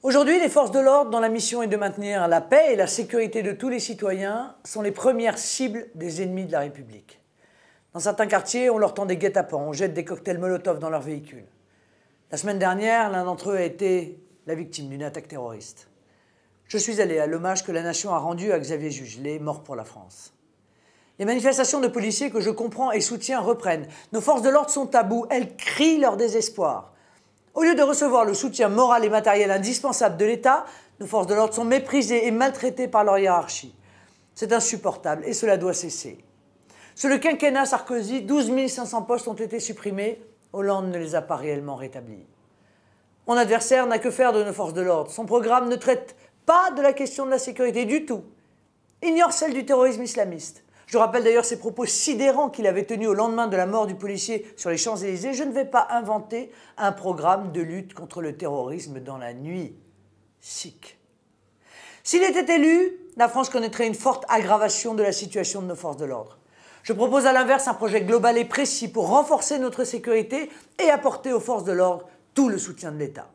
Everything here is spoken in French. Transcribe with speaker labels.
Speaker 1: Aujourd'hui, les forces de l'ordre, dont la mission est de maintenir la paix et la sécurité de tous les citoyens, sont les premières cibles des ennemis de la République. Dans certains quartiers, on leur tend des guet-apens, on jette des cocktails Molotov dans leurs véhicules. La semaine dernière, l'un d'entre eux a été la victime d'une attaque terroriste. Je suis allé à l'hommage que la nation a rendu à Xavier Jugelé, mort pour la France. Les manifestations de policiers que je comprends et soutiens reprennent. Nos forces de l'ordre sont à bout, elles crient leur désespoir. Au lieu de recevoir le soutien moral et matériel indispensable de l'État, nos forces de l'ordre sont méprisées et maltraitées par leur hiérarchie. C'est insupportable et cela doit cesser. Sous le quinquennat Sarkozy, 12 500 postes ont été supprimés. Hollande ne les a pas réellement rétablis. Mon adversaire n'a que faire de nos forces de l'ordre. Son programme ne traite pas de la question de la sécurité du tout. Ignore celle du terrorisme islamiste. Je rappelle d'ailleurs ces propos sidérants qu'il avait tenus au lendemain de la mort du policier sur les Champs-Élysées. Je ne vais pas inventer un programme de lutte contre le terrorisme dans la nuit. Sick. S'il était élu, la France connaîtrait une forte aggravation de la situation de nos forces de l'ordre. Je propose à l'inverse un projet global et précis pour renforcer notre sécurité et apporter aux forces de l'ordre tout le soutien de l'État.